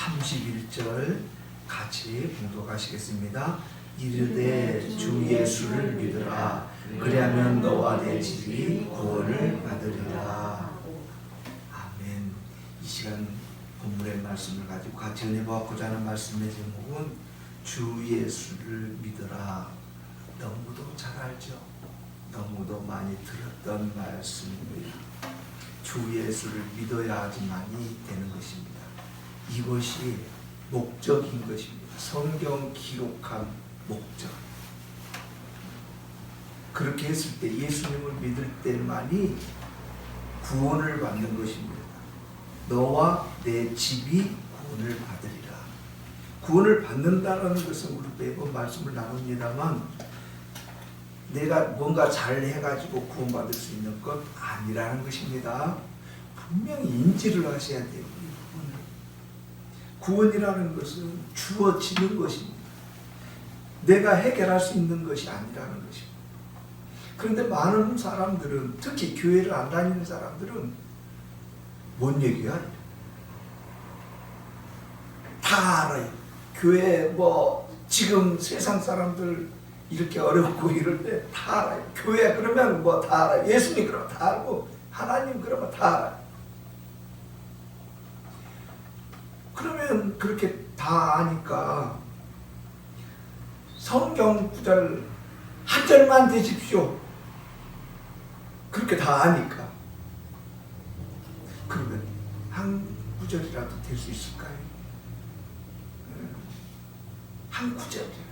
31절 같이 봉독하시겠습니다. 이르되 주 예수를 믿으라. 그리하면 너와 내 집이 구원을 받으리라. 아멘. 이 시간 본문의 말씀을 가지고 같이 은혜 받고자 하는 말씀의 제목은 주 예수를 믿으라. 너무도 잘 알죠. 너무도 많이 들었던 말씀입니다. 주 예수를 믿어야지만이 되는 것입니다. 이것이 목적인 것입니다. 성경 기록한 목적. 그렇게 했을 때 예수님을 믿을 때만이 구원을 받는 것입니다. 너와 내 집이 구원을 받으리라. 구원을 받는다는 것은 우리 매번 말씀을 나눕니다만 내가 뭔가 잘 해가지고 구원받을 수 있는 것 아니라는 것입니다. 분명히 인지를 하셔야 돼요. 구원이라는 것은 주어지는 것입니다. 내가 해결할 수 있는 것이 아니라는 것입니다. 그런데 많은 사람들은, 특히 교회를 안 다니는 사람들은 뭔 얘기야? 다 알아요. 교회 지금 세상 사람들 이렇게 어렵고 이럴 때 다 알아요. 교회 그러면 다 알아요. 예수님 그러면 다 알고 하나님 그러면 다 알아요. 그러면 그렇게 다 아니까 성경 구절 한 절만 되십시오. 그렇게 다 아니까. 그러면 한 구절이라도 될 수 있을까요? 한 구절이라도.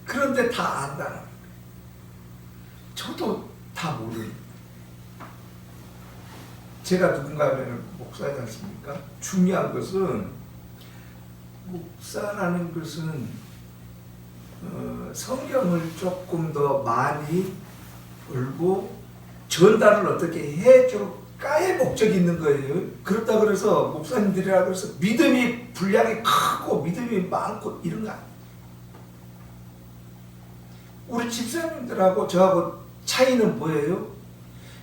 그런데 다 안다는 거예요. 저도 다 모르는. 제가 누군가 하면 목사지 않습니까? 중요한 것은 목사라는 것은 성경을 조금 더 많이 읽고 전달을 어떻게 해줄까의 목적이 있는 거예요. 그렇다 그래서 목사님들이라고 해서 믿음이 분량이 크고 믿음이 많고 이런 거 아니에요. 우리 집사님들하고 저하고 차이는 뭐예요?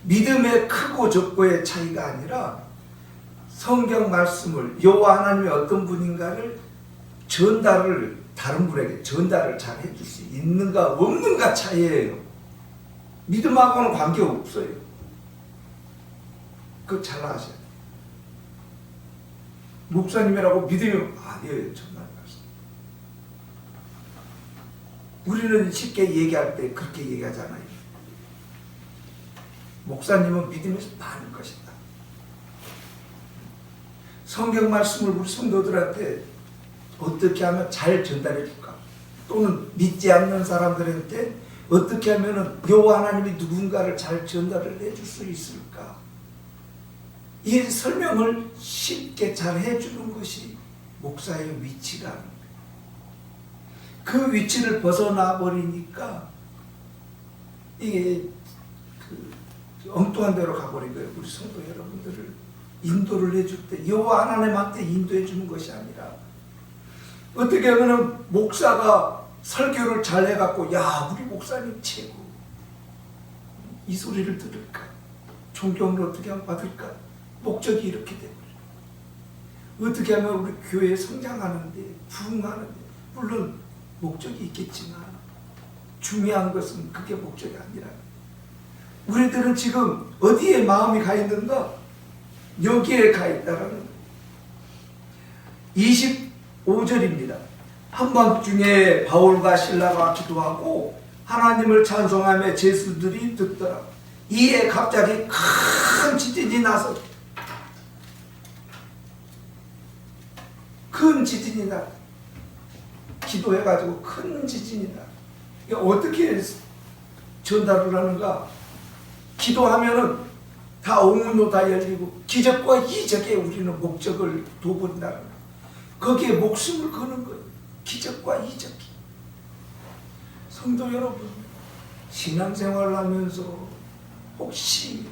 믿음의 크고 적고의 차이가 아니라 성경 말씀을 여호와 하나님이 어떤 분인가를 전달을 다른 분에게 전달을 잘 해줄 수 있는가 없는가 차이예요. 믿음하고는 관계없어요. 그거 잘 아셔야 돼요. 목사님이라고 믿음이 아니에요. 정말 말씀. 우리는 쉽게 얘기할 때 그렇게 얘기하잖아요. 목사님은 믿음이 많은 것이다. 성경 말씀을 우리 성도들한테 어떻게 하면 잘 전달해 줄까? 또는 믿지 않는 사람들한테 어떻게 하면 여호와 하나님이 누군가를 잘 전달을 해줄 수 있을까? 이 설명을 쉽게 잘 해주는 것이 목사의 위치라는 거예요. 그 위치를 벗어나 버리니까 이게 엉뚱한 데로 가버린 거예요. 우리 성도 여러분들을 인도를 해줄 때 여호와 하나님한테 인도해 주는 것이 아니라 어떻게 하면 목사가 설교를 잘 해갖고 야 우리 목사님 최고 이 소리를 들을까? 존경을 어떻게 하면 받을까? 목적이 이렇게 돼버려요. 어떻게 하면 우리 교회 성장하는데 부흥하는데 물론 목적이 있겠지만 중요한 것은 그게 목적이 아니라 우리들은 지금 어디에 마음이 가 있는가? 여기에 가 있다라는 25절입니다. 한밤중에 바울과 실라가 기도하고 하나님을 찬송하며 제수들이 듣더라. 이에 갑자기 큰 지진이 나서 기도해가지고 큰 지진이 나. 이게 어떻게 전달을 하는가? 기도하면은 다 옹문도 다 열리고 기적과 이적에 우리는 목적을 둬본다는 거예요. 거기에 목숨을 거는 거예요. 기적과 이적이. 성도 여러분, 신앙생활을 하면서 혹시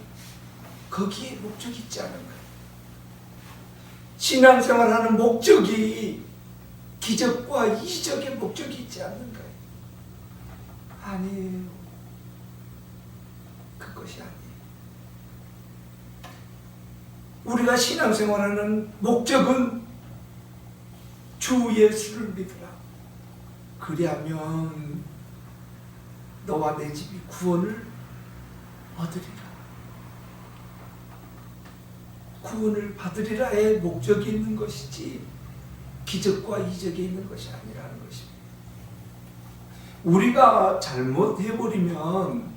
거기에 목적이 있지 않은가요? 신앙생활하는 목적이 기적과 이적의 목적이 있지 않는가요? 아니에요. 그것이 아니에요. 우리가 신앙생활하는 목적은 주 예수를 믿으라. 그리하면 너와 내 집이 구원을 얻으리라. 구원을 받으리라의 목적이 있는 것이지 기적과 이적이 있는 것이 아니라는 것입니다. 우리가 잘못해버리면,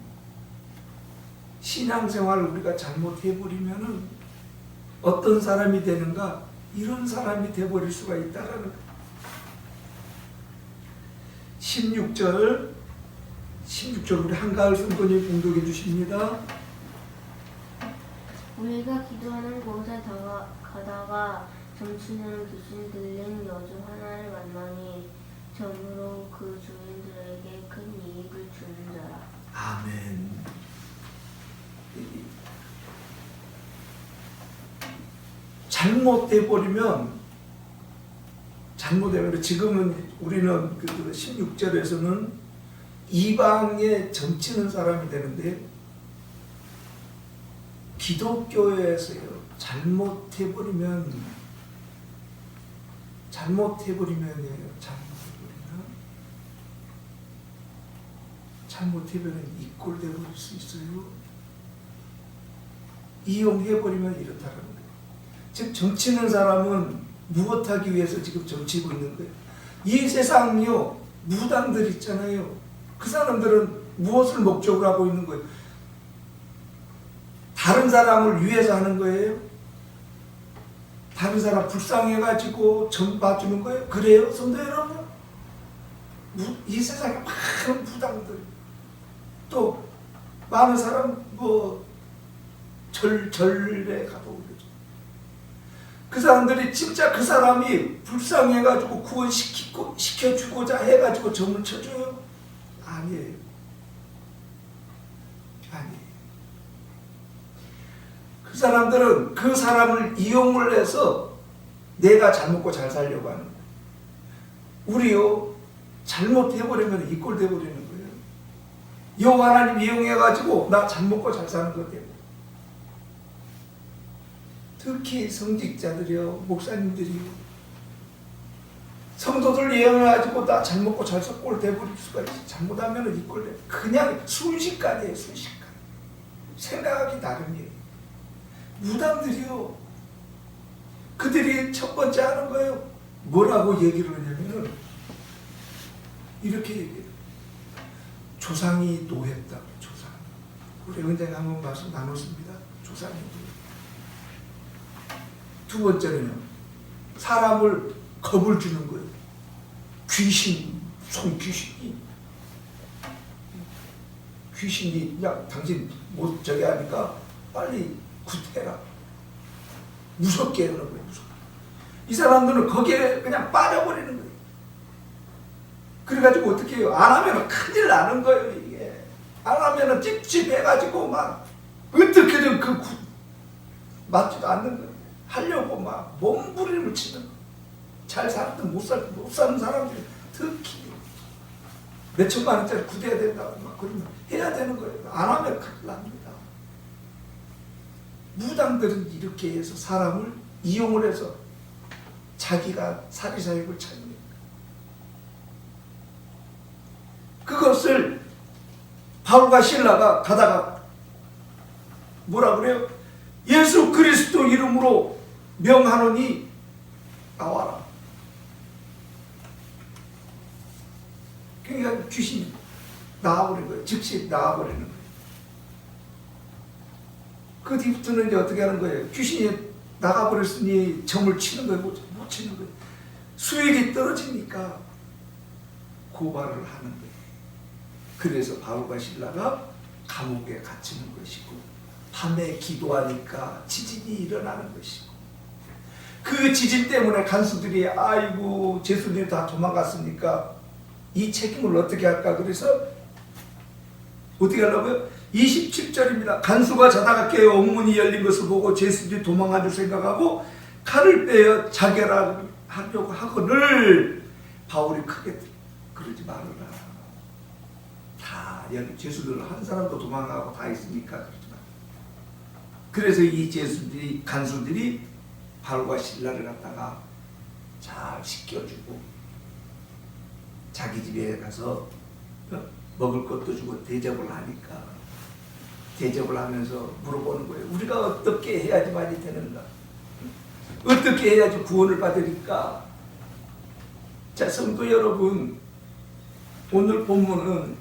신앙생활을 우리가 잘못해버리면 어떤 사람이 되는가? 이런 사람이 되어버릴 수가 있다는 거예요. 16절 우리 한가을 성도님 봉독해 주십니다. 우리가 기도하는 곳에 가다가 점치는 귀신 들린 여주 하나를 만나니 점으로 그 주인들에게 큰 이익을 주는 자라. 아멘. 잘못돼버리면 지금은 우리는 그 16절에서는 이방에 점치는 사람이 되는데, 기독교에서요, 잘못해버리면 이꼴 되어버릴 수 있어요. 이용해버리면 이렇다는 거예요. 즉 정치는 사람은 무엇하기 위해서 지금 정치고 있는 거예요. 이 세상요, 무당들 있잖아요. 그 사람들은 무엇을 목적으로 하고 있는 거예요? 다른 사람을 위해서 하는 거예요. 다른 사람 불쌍해가지고 점 봐주는 거예요. 그래요, 성도 여러분? 이 세상에 많은 무당들, 또 많은 사람 절에 가도 그러죠. 그 사람들이 진짜 그 사람이 불쌍해가지고 구원시켜주고자 해가지고 점을 쳐줘요? 아니에요. 그 사람들은 그 사람을 이용을 해서 내가 잘 먹고 잘 살려고 하는 거예요. 우리요, 잘못해버리면 이 꼴 돼버리는 거예요. 여호와 하나님 이용해가지고 나 잘 먹고 잘 사는 것 때문에. 특히 성직자들이요, 목사님들이요, 성도들 이용해가지고 나 잘 먹고 잘 살 꼴 돼버릴 수가 있어. 잘못하면 이 꼴 돼. 그냥 순식간이에요, 순식간. 생각하기 나름이에요. 무당들이요, 그들이 첫 번째 하는 거예요. 뭐라고 얘기를 하냐면은 이렇게 얘기해요. 조상이 노했다. 조상. 우리 은혜가 한번 말씀 나눴습니다. 조상이 노했다. 두 번째는요, 사람을 겁을 주는 거예요. 귀신, 무서운 귀신이 야 당신 못 저기 하니까 빨리 구태라. 무섭게 하는 거예요. 무섭게. 이 사람들은 거기에 그냥 빠져버리는 거예요. 그래가지고 어떻게 해요? 안 하면 큰일 나는 거예요. 이게 안 하면 찝찝해가지고 막 어떻게든 맞지도 않는 거예요. 하려고 막 몸부림을 치는 거예요. 잘 살든 못 사는 사람들이 특히 몇 천만 원짜리 구대야 된다고 막 그러면 해야 되는 거예요. 안 하면 큰일 납니다. 무당들은 이렇게 해서 사람을 이용을 해서 자기가 사리사욕을 찾는 거예요. 그것을 바울과 실라가 가다가 뭐라 그래요? 예수 그리스도 이름으로 명하노니 나와라. 그러니까 귀신이 나와버린 거예요. 즉시 나와버리는 거예요. 그 뒤부터는 이제 어떻게 하는 거예요? 귀신이 나가버렸으니 점을 치는 거예요? 못 치는 거예요? 수익이 떨어지니까 고발을 하는 거예요. 그래서 바울과 실라가 감옥에 갇히는 것이고, 밤에 기도하니까 지진이 일어나는 것이고, 그 지진 때문에 간수들이 아이고 제수들이 다 도망갔으니까 이 책임을 어떻게 할까? 그래서 어떻게 하려고요? 27절입니다. 간수가 자다가 깨어 옥문이 열린 것을 보고 제수들이 도망간 줄 생각하고 칼을 빼어 자결하려고 하거늘 바울이 크게 그러지 말아라. 다 여기 제수들 한 사람도 도망가고 다 있으니까 그러지 마. 그래서 이 제수들이 간수들이 바울과 실라를 갖다가 잘 씻겨주고 자기 집에 가서 먹을 것도 주고 대접을 하니까 대접을 하면서 물어보는 거예요. 우리가 어떻게 해야지만이 되는가? 어떻게 해야지 구원을 받으니까? 자, 성도 여러분, 오늘 본문은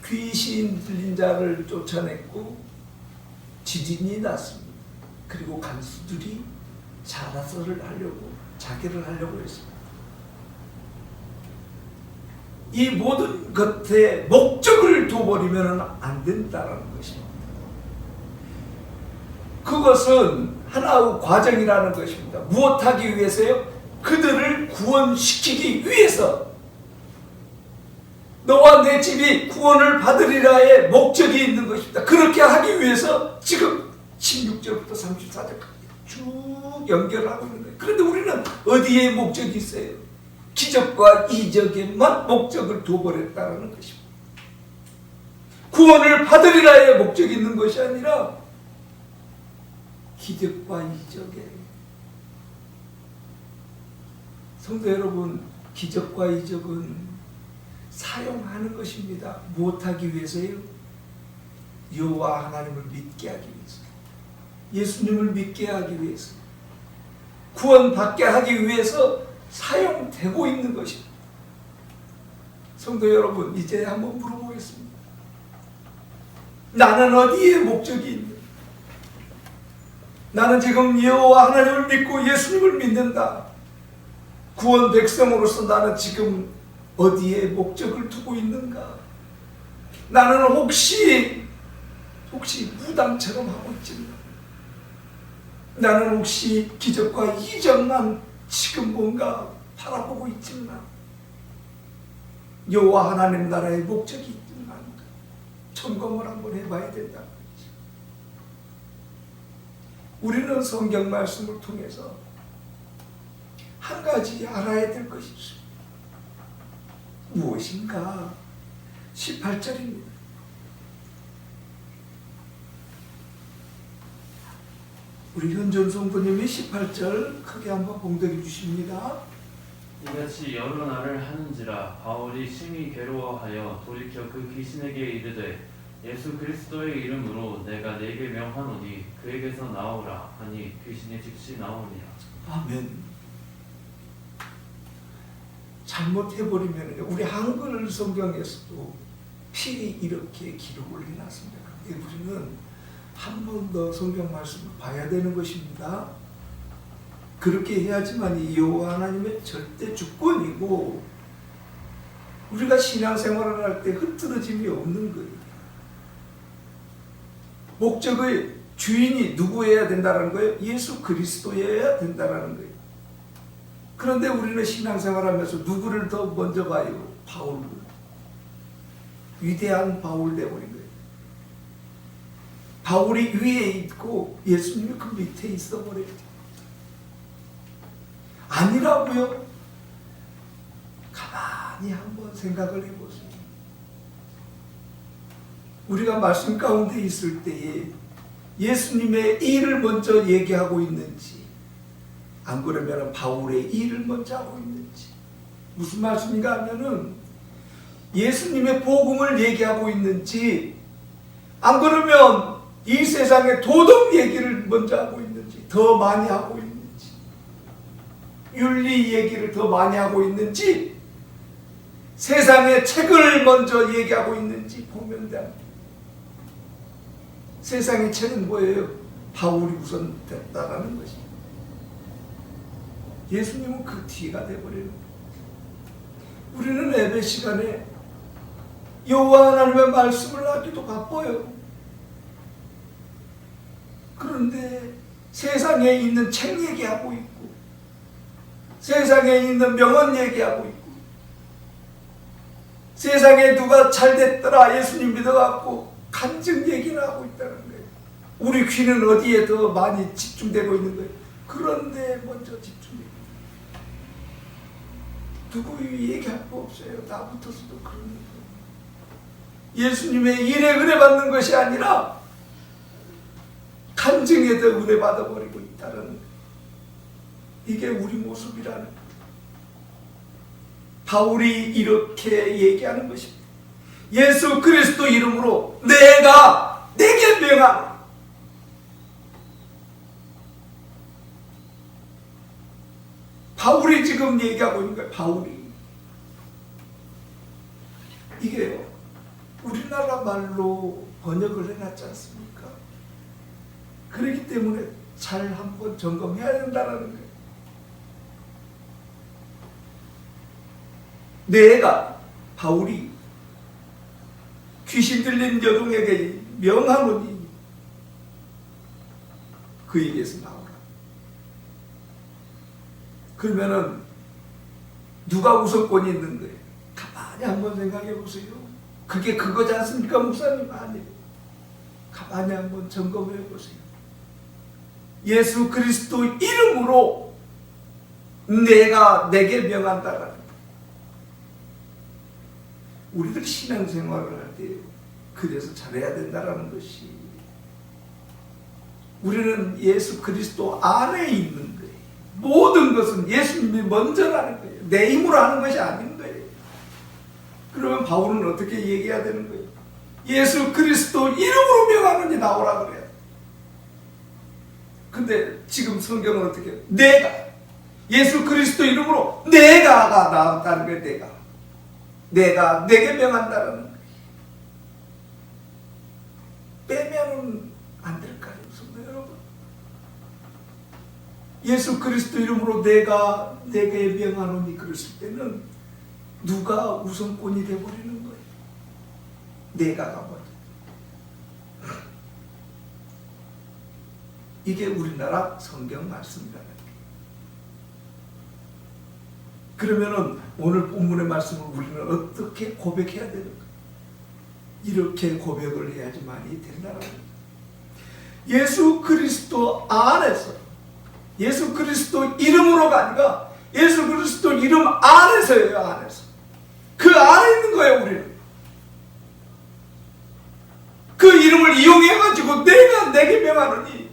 귀신 들린 자를 쫓아냈고 지진이 났습니다. 그리고 간수들이 자라서를 하려고, 자기를 하려고 했습니다. 이 모든 것에 목적을 둬버리면 안 된다는 것입니다. 그것은 하나의 과정이라는 것입니다. 무엇하기 위해서요? 그들을 구원시키기 위해서. 너와 내 집이 구원을 받으리라의 목적이 있는 것입니다. 그렇게 하기 위해서 지금 16절부터 34절까지 쭉 연결하고 있는 거예요. 그런데 우리는 어디에 목적이 있어요? 기적과 이적에만 목적을 둬버렸다는 것입니다. 구원을 받으리라의 목적이 있는 것이 아니라 기적과 이적에. 성도 여러분, 기적과 이적은 사용하는 것입니다. 무엇하기 위해서요? 여호와 하나님을 믿게 하기 위해서, 예수님을 믿게 하기 위해서, 구원받게 하기 위해서 사용되고 있는 것입니다. 성도 여러분, 이제 한번 물어보겠습니다. 나는 어디에 목적이 있는가? 나는 지금 여호와 하나님을 믿고 예수님을 믿는다. 구원 백성으로서 나는 지금 어디에 목적을 두고 있는가? 나는 혹시 무당처럼 하고 있지만, 나는 혹시 기적과 이적만 지금 뭔가 바라보고 있지만, 여호와 하나님 나라의 목적이 있지만 점검을 한번 해봐야 된다는 거죠. 우리는 성경 말씀을 통해서 한 가지 알아야 될 것이 있습니다. 무엇인가? 18절입니다. 우리 현존 성도님이 18절 크게 한번 봉독해 주십니다. 이같이 여러 날을 하는지라 바울이 심히 괴로워하여 돌이켜 그 귀신에게 이르되 예수 그리스도의 이름으로 내가 네게 명하노니 그에게서 나오라 하니 귀신이 즉시 나오니라. 아멘. 잘못해버리면 우리 한글 성경에서도 필히 이렇게 기록을 해놨습니다. 근데 우리는 한 번 더 성경 말씀을 봐야 되는 것입니다. 그렇게 해야지만 이 여호와 하나님의 절대 주권이고 우리가 신앙생활을 할 때 흐트러짐이 없는 거예요. 목적의 주인이 누구여야 된다는 거예요? 예수 그리스도여야 된다는 거예요. 그런데 우리는 신앙생활하면서 누구를 더 먼저 봐요? 바울을. 위대한 바울 되어버린 거예요. 바울이 위에 있고 예수님이 그 밑에 있어버려요. 아니라고요? 가만히 한번 생각을 해보세요. 우리가 말씀 가운데 있을 때에 예수님의 일을 먼저 얘기하고 있는지, 안 그러면 바울의 일을 먼저 하고 있는지. 무슨 말씀인가 하면은 예수님의 복음을 얘기하고 있는지, 안 그러면 이 세상의 도덕 얘기를 먼저 하고 있는지, 더 많이 하고 있는지, 윤리 얘기를 더 많이 하고 있는지, 세상의 책을 먼저 얘기하고 있는지 보면 됩니다. 세상의 책은 뭐예요? 바울이 우선 됐다라는 것입니다. 예수님은 그 뒤가 되어버리는 거예요. 우리는 예배 시간에 여호와 하나님의 말씀을 하기도 바빠요. 그런데 세상에 있는 책 얘기하고 있고, 세상에 있는 명언 얘기하고 있고, 세상에 누가 잘 됐더라 예수님 믿어갖고 간증 얘기를 하고 있다는 거예요. 우리 귀는 어디에 더 많이 집중되고 있는 거예요? 그런데 먼저 집중해요. 누구 얘기할 거 없어요. 나부터서도 그런 거예요. 예수님의 일에 은혜 받는 것이 아니라 간증에도 은혜 받아버리고 있다는 거예요. 이게 우리 모습이라는 거예요. 바울이 이렇게 얘기하는 것입니다. 예수 그리스도 이름으로 내가 내게 명하노니. 바울이 지금 얘기하고 있는 거예요. 바울이. 이게요, 우리나라 말로 번역을 해놨지 않습니까? 그렇기 때문에 잘 한번 점검해야 된다는 거예요. 내가, 바울이 귀신 들린 여종에게 명하노니 그에게서 나오라. 그러면은 누가 우선권이 있는 거예요? 가만히 한번 생각해 보세요. 그게 그거지 않습니까, 목사님? 아니에요. 가만히 한번 점검해 보세요. 예수 그리스도 이름으로 내가 내게 명한다라는 거예요. 우리들 신앙생활을 할 때 그래서 잘해야 된다는 것이, 우리는 예수 그리스도 안에 있는 거예요. 모든 것은 예수님이 먼저라는 거예요. 내 힘으로 하는 것이 아닌 거예요. 그러면 바울은 어떻게 얘기해야 되는 거예요? 예수 그리스도 이름으로 명하노니 나오라 그래요. 근데 지금 성경은 어떻게 해요? 내가, 예수 그리스도 이름으로 내가가 나왔다는 거예요. 내가 내게 명한다는 거예요. 빼면은 안 될까요, 성도 여러분? 예수 그리스도 이름으로 내가 내게 명하노니 그랬을 때는 누가 우선권이 되어버리는 거예요? 내가가 먼저. 이게 우리나라 성경 말씀이라는 거예요. 그러면은 오늘 본문의 말씀을 우리는 어떻게 고백해야 되는 거예요? 이렇게 고백을 해야지만이 된다는 거예요. 예수 그리스도 안에서, 예수 그리스도 이름으로가 아니라 예수 그리스도 이름 안에서예요. 안에서. 그 안에 있는 거예요, 우리는. 그 이름을 이용해가지고 내가 내게 명하노니,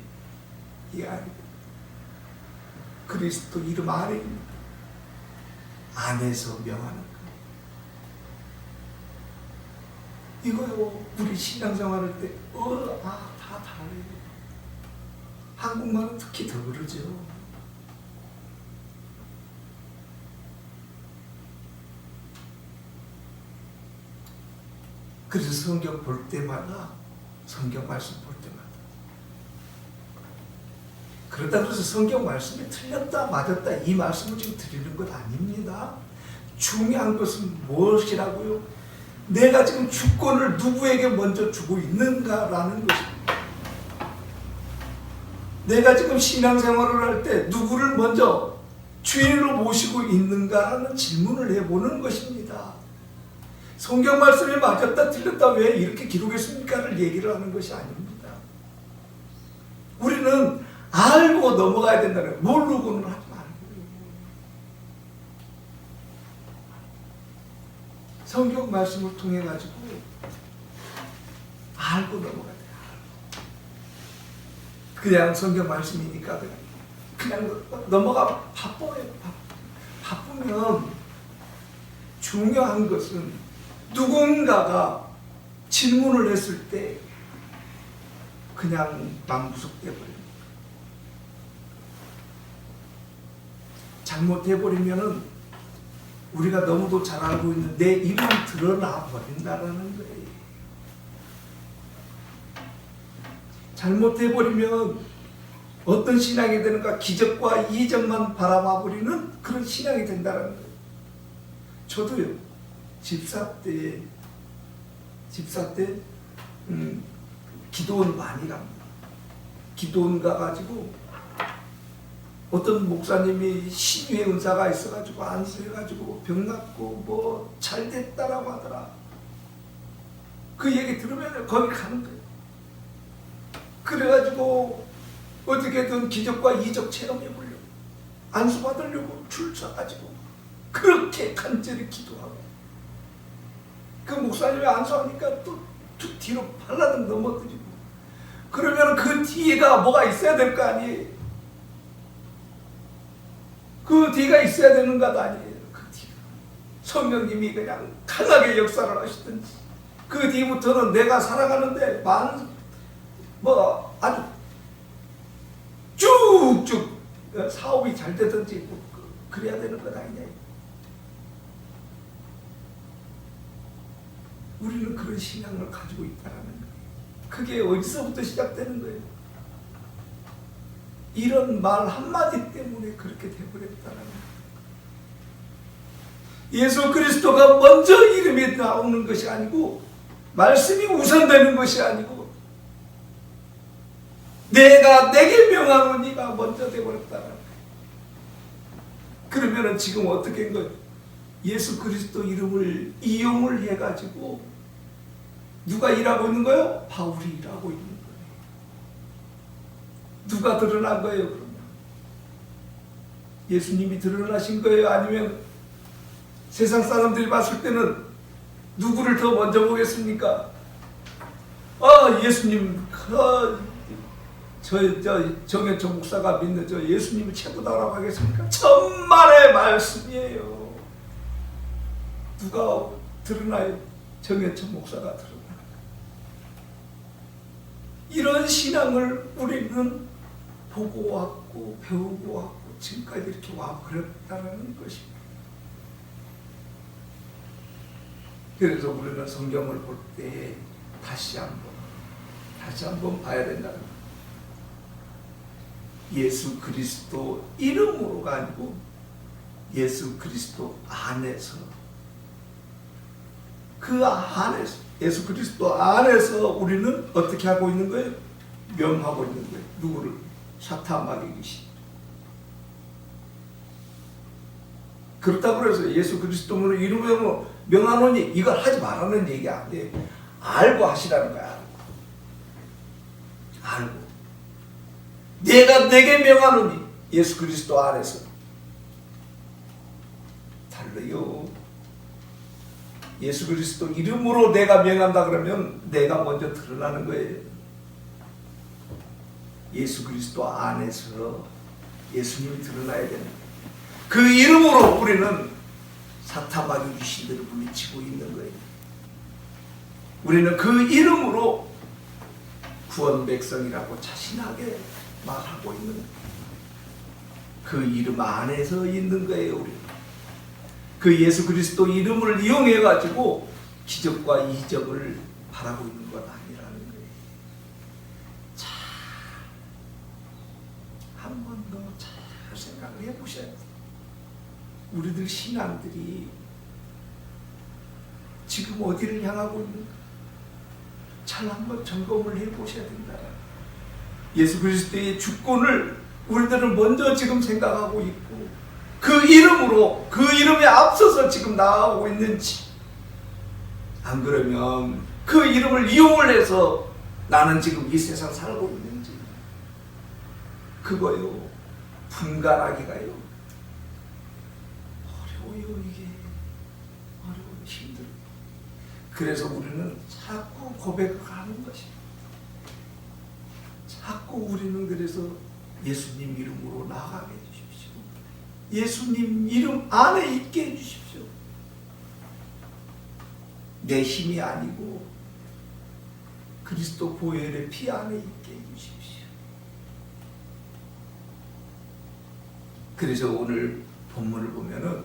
이게 아니에요. 그리스도 이름 안에 있는 거예요. 안에서 명하는 거예요. 이거요, 우리 신앙생활 할 때, 다 다르요. 한국말은 특히 더 그러죠. 그래서 성경 볼 때마다, 성경 말씀 볼 때마다, 그러다 그래서 성경 말씀이 틀렸다 맞았다 이 말씀을 지금 드리는 것 아닙니다. 중요한 것은 무엇이라고요? 내가 지금 주권을 누구에게 먼저 주고 있는가라는 것입니다. 내가 지금 신앙생활을 할 때 누구를 먼저 주인으로 모시고 있는가라는 질문을 해보는 것입니다. 성경 말씀이 맞았다 틀렸다 왜 이렇게 기록했습니까를 얘기를 하는 것이 아닙니다. 우리는 알고 넘어가야 된다는 거예요. 모르고는 하지 말고. 성경 말씀을 통해 가지고 알고 넘어가야 돼요. 그냥 성경 말씀이니까 그냥 넘어가 바빠요. 바쁘면 중요한 것은 누군가가 질문을 했을 때 그냥 망부석돼 버려요. 잘못해버리면은 우리가 너무도 잘 알고 있는 내 이름이 드러나 버린다는 거예요. 잘못해버리면 어떤 신앙이 되는가? 기적과 이적만 바라봐 버리는 그런 신앙이 된다는 거예요. 저도요, 집사 때 기도원 많이 갑니다. 기도원 가가지고 어떤 목사님이 신유의 은사가 있어가지고 안수해가지고 병 낫고 뭐 잘 됐다라고 하더라. 그 얘기 들으면 거기 가는 거예요. 그래가지고 어떻게든 기적과 이적 체험해보려고, 안수 받으려고 줄 서가지고 그렇게 간절히 기도하고, 그 목사님이 안수하니까 또 뒤로 발라등 넘어뜨리고, 그러면 그 뒤에가 뭐가 있어야 될 거 아니에요? 그 뒤가 있어야 되는 것 아니에요? 그 뒤가. 성령님이 그냥 강하게 역사를 하시든지 그 뒤부터는 내가 살아가는데 아주 쭉쭉 사업이 잘 되든지 그래야 되는 것 아니냐. 우리는 그런 신앙을 가지고 있다는 거예요. 그게 어디서부터 시작되는 거예요? 이런 말 한마디 때문에 그렇게 되어버렸다는 거예요. 예수 그리스도가 먼저 이름이 나오는 것이 아니고 말씀이 우선되는 것이 아니고 내가 내게 명하노니가 먼저 되어버렸다는 거예요. 그러면 지금 어떻게 한 거예요? 예수 그리스도 이름을 이용을 해가지고 누가 일하고 있는 거예요? 바울이 일하고 있는 거예요. 누가 드러난 거예요? 그러면 예수님이 드러나신 거예요? 아니면 세상 사람들이 봤을 때는 누구를 더 먼저 보겠습니까? 예수님, 정현철 목사가 믿는 저 예수님이 최고다라고 하겠습니까? 천만의 말씀이에요. 누가 드러나요? 정현철 목사가 드러나요. 이런 신앙을 우리는 보고 왔고 배우고 왔고 지금까지 이렇게 와버렸다는 것입니다. 그래서 우리는 성경을 볼 때 다시 한번 봐야 된다는 거예요. 예수 그리스도 이름으로가 아니고 예수 그리스도 안에서, 그 안에서, 예수 그리스도 안에서 우리는 어떻게 하고 있는 거예요? 명하고 있는 거예요. 누구를? 사탄 마귀 귀신. 그렇다고 해서 예수 그리스도 이름으로 명하노니 이걸 하지 말라는 얘기 아니에요. 알고 하시라는 거야. 알고. 내가 내게 명하노니 예수 그리스도 안에서. 달라요. 예수 그리스도 이름으로 내가 명한다 그러면 내가 먼저 드러나는 거예요. 예수 그리스도 안에서 예수님이 드러나야 되는 거예요. 그 이름으로 우리는 사탄 마귀 귀신들을 물리치고 있는 거예요. 우리는 그 이름으로 구원 백성이라고 자신하게 말하고 있는 거예요. 그 이름 안에서 있는 거예요. 우리는 그 예수 그리스도 이름을 이용해 가지고 기적과 이적을 바라고 있는 것 아니라는 거예요. 자, 한 번 더 잘 생각을 해보셔야 돼요. 우리들 신앙들이 지금 어디를 향하고 있는가? 잘 한번 점검을 해보셔야 된다. 예수 그리스도의 주권을 우리들은 먼저 지금 생각하고 있고 그 이름으로, 그 이름에 앞서서 지금 나아가고 있는지, 안 그러면 그 이름을 이용을 해서 나는 지금 이 세상 살고 있는지, 그거요 분간하기가요 어려워요. 이게 어려워요. 힘들어요. 그래서 우리는 자꾸 고백을 하는 것입니다. 자꾸 우리는 그래서 예수님 이름으로 나아가게 해주십시오. 예수님 이름 안에 있게 해주십시오. 내 힘이 아니고 그리스도 보혈의 피 안에 있게 해주십시오. 그래서 오늘 본문을 보면은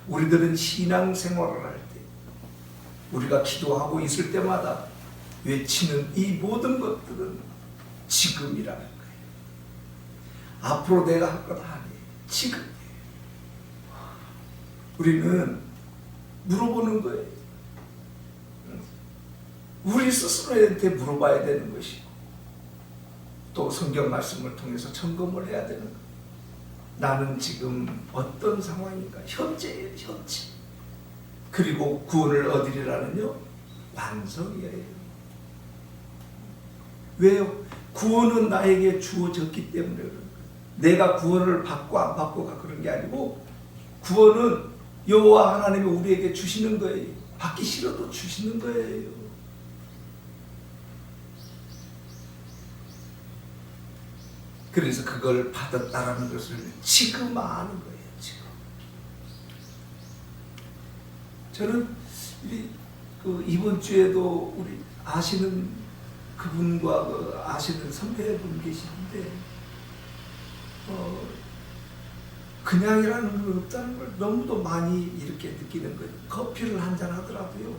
우리들은 신앙생활을 할 때, 우리가 기도하고 있을 때마다 외치는 이 모든 것들은 지금이라는 거예요. 앞으로 내가 할 것 아니에요. 지금. 우리는 물어보는 거예요. 우리 스스로한테 물어봐야 되는 것이고, 또 성경 말씀을 통해서 점검을 해야 되는 거예요. 나는 지금 어떤 상황인가? 현재예요, 현재. 그리고 구원을 얻으리라는요, 완성이에요. 왜요? 구원은 나에게 주어졌기 때문에 그런 거예요. 내가 구원을 받고 안 받고가 그런 게 아니고, 구원은 여호와 하나님이 우리에게 주시는 거예요. 받기 싫어도 주시는 거예요. 그래서 그걸 받았다라는 것을 지금 아는 거예요. 지금 저는 이번 주에도 우리 아시는 그분과 아시는 선배분 계시는데 그냥이라는 건 없다는 걸 너무도 많이 이렇게 느끼는 거예요. 커피를 한잔 하더라도요,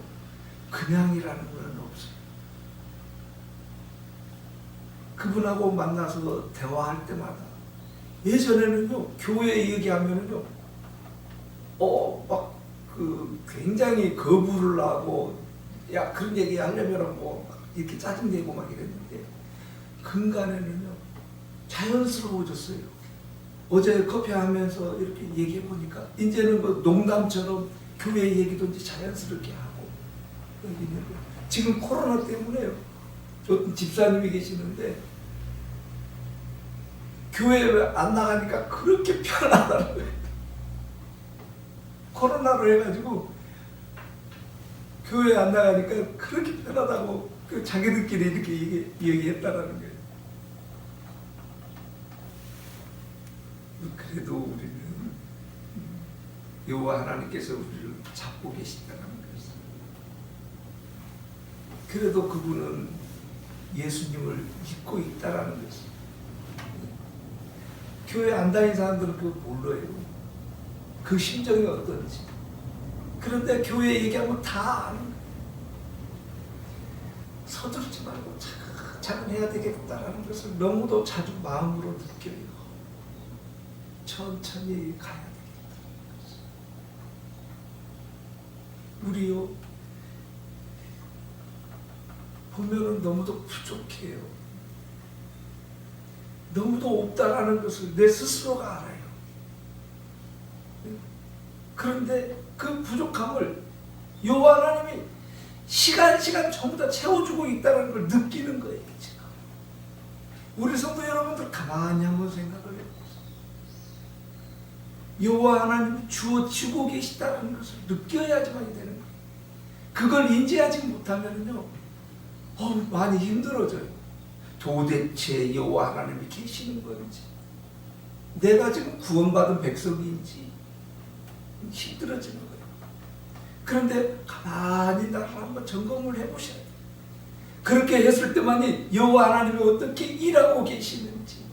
그냥이라는 건 없어요. 그분하고 만나서 대화할 때마다 예전에는요, 교회 얘기하면은요, 굉장히 거부를 하고, 야, 그런 얘기 하려면 뭐 이렇게 짜증내고 막 이랬는데, 근간에는요, 자연스러워졌어요. 어제 커피 하면서 이렇게 얘기해 보니까 이제는 뭐 농담처럼 교회 얘기도 이제 자연스럽게 하고. 지금 코로나 때문에요, 어떤 집사님이 계시는데 교회 안 나가니까 그렇게 편하다는 거예요. 코로나로 해가지고 교회 안 나가니까 그렇게 편하다고 자기들끼리 이렇게 얘기했다라는 거예요. 그래도 우리는 여호와 하나님께서 우리를 잡고 계신다는 것을, 그래도 그분은 예수님을 믿고 있다라는 것을, 교회 안 다니는 사람들은 그거 몰라요. 그 심정이 어떤지. 그런데 교회 얘기하면 다 아는 거예요. 서두르지 말고 차근차근 해야 되겠다라는 것을 너무도 자주 마음으로 느껴요. 천천히 가야 되겠다는 것을. 우리요, 보면은 너무도 부족해요. 너무도 없다라는 것을 내 스스로가 알아요. 그런데 그 부족함을 여호와 하나님이 시간 전부 다 채워주고 있다는 걸 느끼는 거예요. 지금 우리 성도 여러분들 가만히 한번 생각을 해보세요. 여호와 하나님이 주어지고 계시다는 것을 느껴야지만 되는 거예요. 그걸 인지하지 못하면요, 많이 힘들어져요. 도대체 여호와 하나님이 계시는 건지, 내가 지금 구원받은 백성인지 힘들어지는 거예요. 그런데 가만히 나를 한번 점검을 해보셔야 돼요. 그렇게 했을 때만이 여호와 하나님이 어떻게 일하고 계시는지,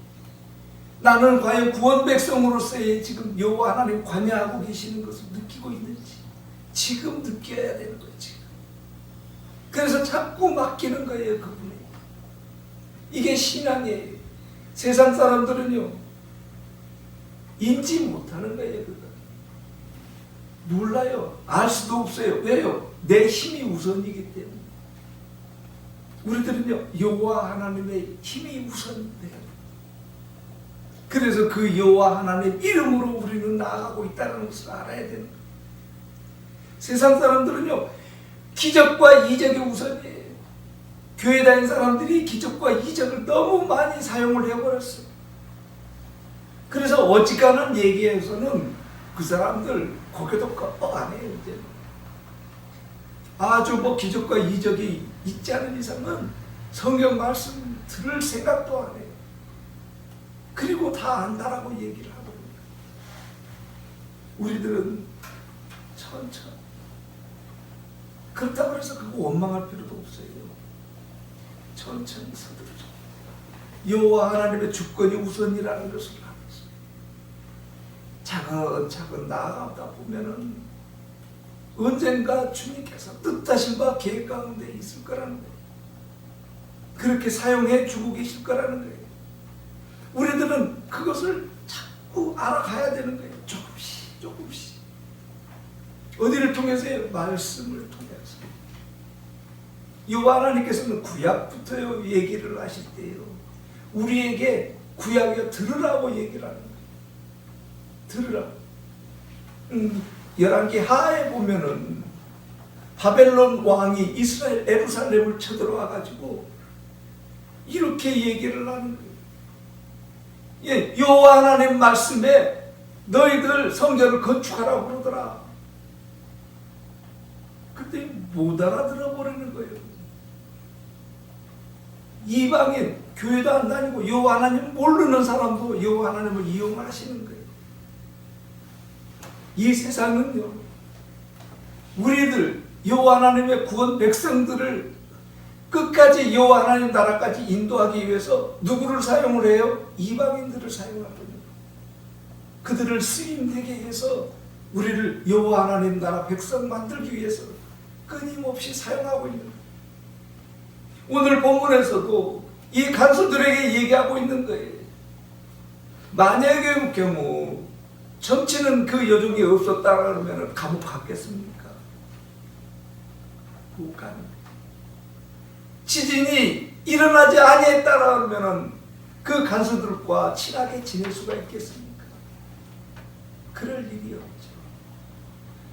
나는 과연 구원 백성으로서의 지금 여호와 하나님 관여하고 계시는 것을 느끼고 있는지 지금 느껴야 되는 거예요. 지금. 그래서 자꾸 맡기는 거예요. 그분이. 이게 신앙이에요. 세상 사람들은요, 인지 못하는 거예요. 그거. 몰라요. 알 수도 없어요. 왜요? 내 힘이 우선이기 때문에. 우리들은요, 여호와 하나님의 힘이 우선돼요. 그래서 그 여호와 하나님 이름으로 우리는 나아가고 있다는 것을 알아야 되는 거예요. 세상 사람들은요, 기적과 이적이 우선이에요. 교회 다니는 사람들이 기적과 이적을 너무 많이 사용을 해버렸어요. 그래서 어지간한 얘기에서는 그 사람들 고개도 끄덕 안 해요. 이제 아주 기적과 이적이 있지 않은 이상은 성경 말씀 들을 생각도 안 해요. 그리고 다 안다라고 얘기를 하거든요. 우리들은 천천히. 그렇다고 해서 그거 원망할 필요도 없어요. 천천히 서두르죠. 여호와 하나님의 주권이 우선이라는 것을 알았어요. 차근차근 나아가다 보면은 언젠가 주님께서 뜻하신 바 계획 가운데 있을 거라는 거예요. 그렇게 사용해 주고 계실 거라는 거예요. 우리들은 그것을 자꾸 알아가야 되는 거예요. 조금씩. 어디를 통해서요? 말씀을 통해서. 여호와 하나님께서는 구약부터 얘기를 하실 때요, 우리에게 구약에 들으라고 얘기를 하는 거예요. 들으라고. 열왕기 하에 보면은 바벨론 왕이 이스라엘 예루살렘을 쳐들어와 가지고 이렇게 얘기를 하는 거예요. 예, 여호와 하나님 말씀에 너희들 성전을 건축하라고 그러더라. 그때 못 알아들어 버리는 거예요. 이방인 교회도 안 다니고 여호와 하나님 모르는 사람도 여호와 하나님을 이용하시는 거예요. 이 세상은요, 우리들 여호와 하나님의 구원 백성들을 끝까지 여호와 하나님 나라까지 인도하기 위해서 누구를 사용을 해요? 이방인들을 사용하거든요. 그들을 쓰임되게 해서 우리를 여호와 하나님 나라 백성 만들기 위해서 끊임없이 사용하고 있는 거예요. 오늘 본문에서도 이 간수들에게 얘기하고 있는 거예요. 만약의 경우 정치는 그 여종이 없었다 그러면 감옥 갔겠습니까? 못 가는 거예요. 지진이 일어나지 아니했다 그러면 그 간수들과 친하게 지낼 수가 있겠습니까? 그럴 일이 없죠.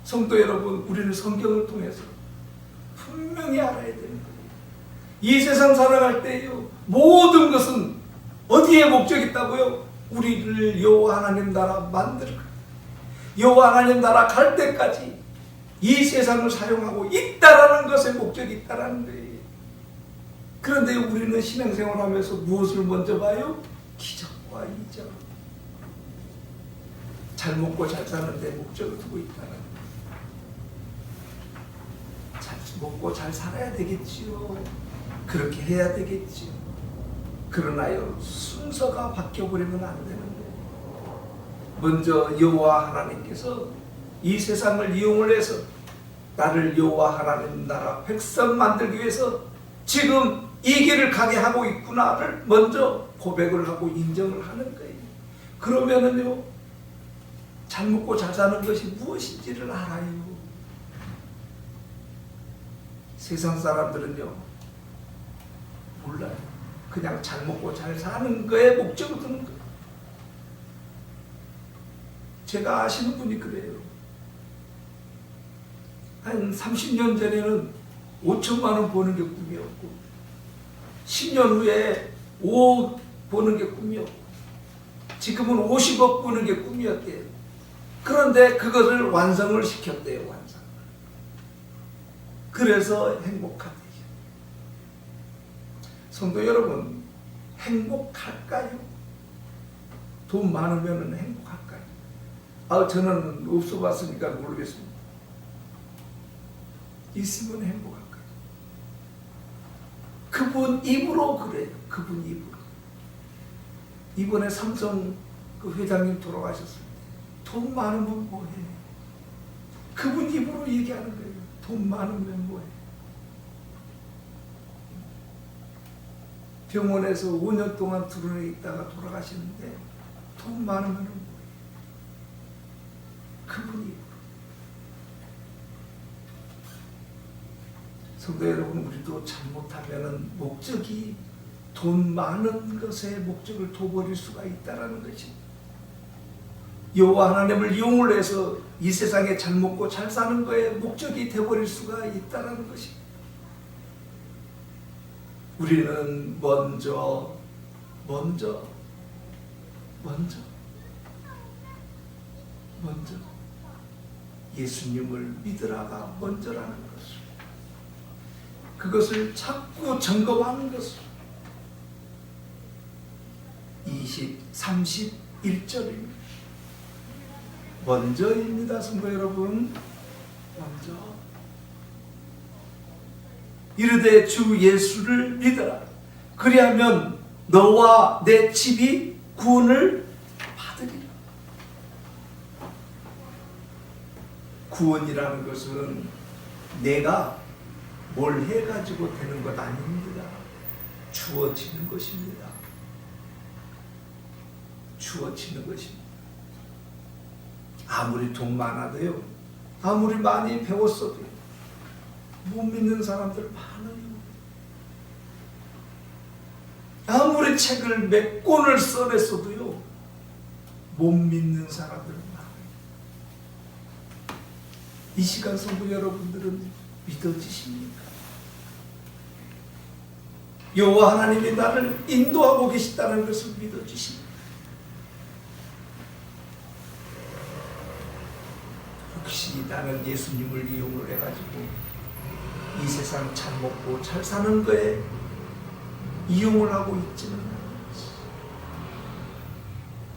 성도 여러분, 우리는 성경을 통해서 분명히 알아야 되는 거예요. 이 세상 살아갈 때요, 모든 것은 어디에 목적이 있다고요? 우리를 여호와 하나님 나라 만들 거예요. 여호와 하나님 나라 갈 때까지 이 세상을 사용하고 있다라는 것에 목적이 있다라는 거예요. 그런데 우리는 신앙생활하면서 무엇을 먼저 봐요? 기적과 이적. 잘 먹고 잘 사는데 목적을 두고 있다는 거예요. 잘 먹고 잘 살아야 되겠지요. 그렇게 해야 되겠지요. 그러나요, 순서가 바뀌어버리면 안 되는데, 먼저 여호와 하나님께서 이 세상을 이용을 해서 나를 여호와 하나님 나라 백성 만들기 위해서 지금 이 길을 가게 하고 있구나를 먼저 고백을 하고 인정을 하는 거예요. 그러면은요, 잘 먹고 잘 사는 것이 무엇인지를 알아요. 세상 사람들은요, 몰라요. 그냥 잘 먹고 잘 사는 거에 목적을 두는 거예요. 제가 아시는 분이 그래요. 한 30년 전에는 5천만 원 버는 게 꿈이었고 10년 후에 5억 버는 게 꿈이었고 지금은 50억 버는 게 꿈이었대요. 그런데 그것을 완성을 시켰대요. 완성. 그래서 행복하대요. 성도 여러분, 행복할까요? 돈 많으면 행복할까요? 저는 없어 봤으니까 모르겠습니다. 있으면 행복할까요? 그분 입으로 그래요. 그분 입으로. 이번에 삼성 그 회장님 돌아가셨을 때 돈 많으면 뭐해? 그분 입으로 얘기하는 거예요. 돈 많으면 뭐해? 병원에서 5년 동안 들어에 있다가 돌아가시는데 돈 많으면 뭐해? 그분 입으로. 성도 여러분, 우리도 잘못하면 목적이 돈 많은 것에 목적을 둬버릴 수가 있다는 것입니다. 여호와 하나님을 이용을 해서 이 세상에 잘 먹고 잘 사는 거에 목적이 되어버릴 수가 있다는 것입니다. 우리는 먼저 예수님을 믿으라가 먼저라는 것을, 그것을 자꾸 점검하는 것을 31절입니다. 먼저입니다. 성도 여러분, 먼저. 이르되 주 예수를 믿어라. 그리하면 너와 내 집이 구원을 받으리라. 구원이라는 것은 내가 뭘 해가지고 되는 것 아닙니다. 주어지는 것입니다. 주어지는 것입니다. 아무리 돈 많아도요, 아무리 많이 배웠어도요, 못 믿는 사람들 많아요. 아무리 책을 몇 권을 써냈어도요, 못 믿는 사람들 많아요. 이 시간 성도 여러분들은 믿어지십니까? 여호와 하나님이 나를 인도하고 계시다는 것을 믿어지십니까? 혹시 나는 예수님을 이용을 해가지고 이 세상 잘 먹고 잘 사는 거에 이용을 하고 있지는 않지.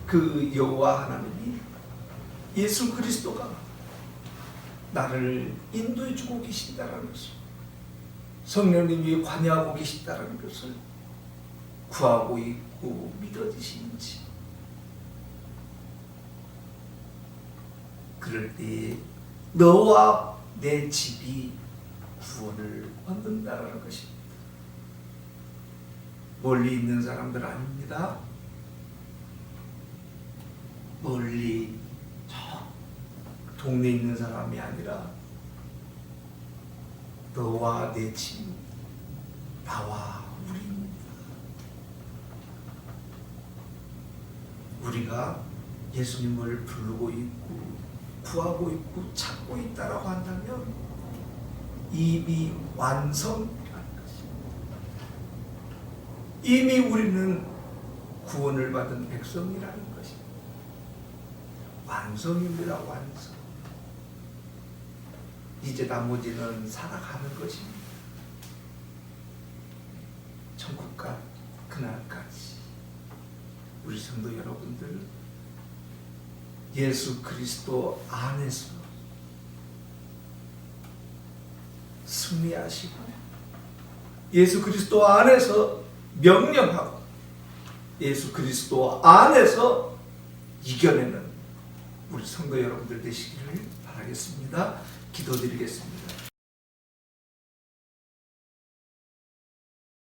그 여호와 하나님이 예수 그리스도가 나를 인도해 주고 계신다라는 것을, 성령님이 관여하고 계신다라는 것을 구하고 있고 믿어지시는지, 그럴 때 너와 내 집이 구원을 얻는다라는 것입니다. 멀리 있는 사람들 아닙니다. 멀리 저 동네에 있는 사람이 아니라 너와 내 집, 나와 우리입니다. 우리가 예수님을 부르고 있고 구하고 있고 찾고 있다라고 한다면 이미 완성이라는 것입니다. 이미 우리는 구원을 받은 백성이라는 것입니다. 완성입니다. 완성. 이제 나머지는 살아가는 것입니다. 천국가 그날까지 우리 성도 여러분들 예수 그리스도 안에서 승리하시고 예수 그리스도 안에서 명령하고 예수 그리스도 안에서 이겨내는 우리 성도 여러분들 되시기를 바라겠습니다. 기도드리겠습니다.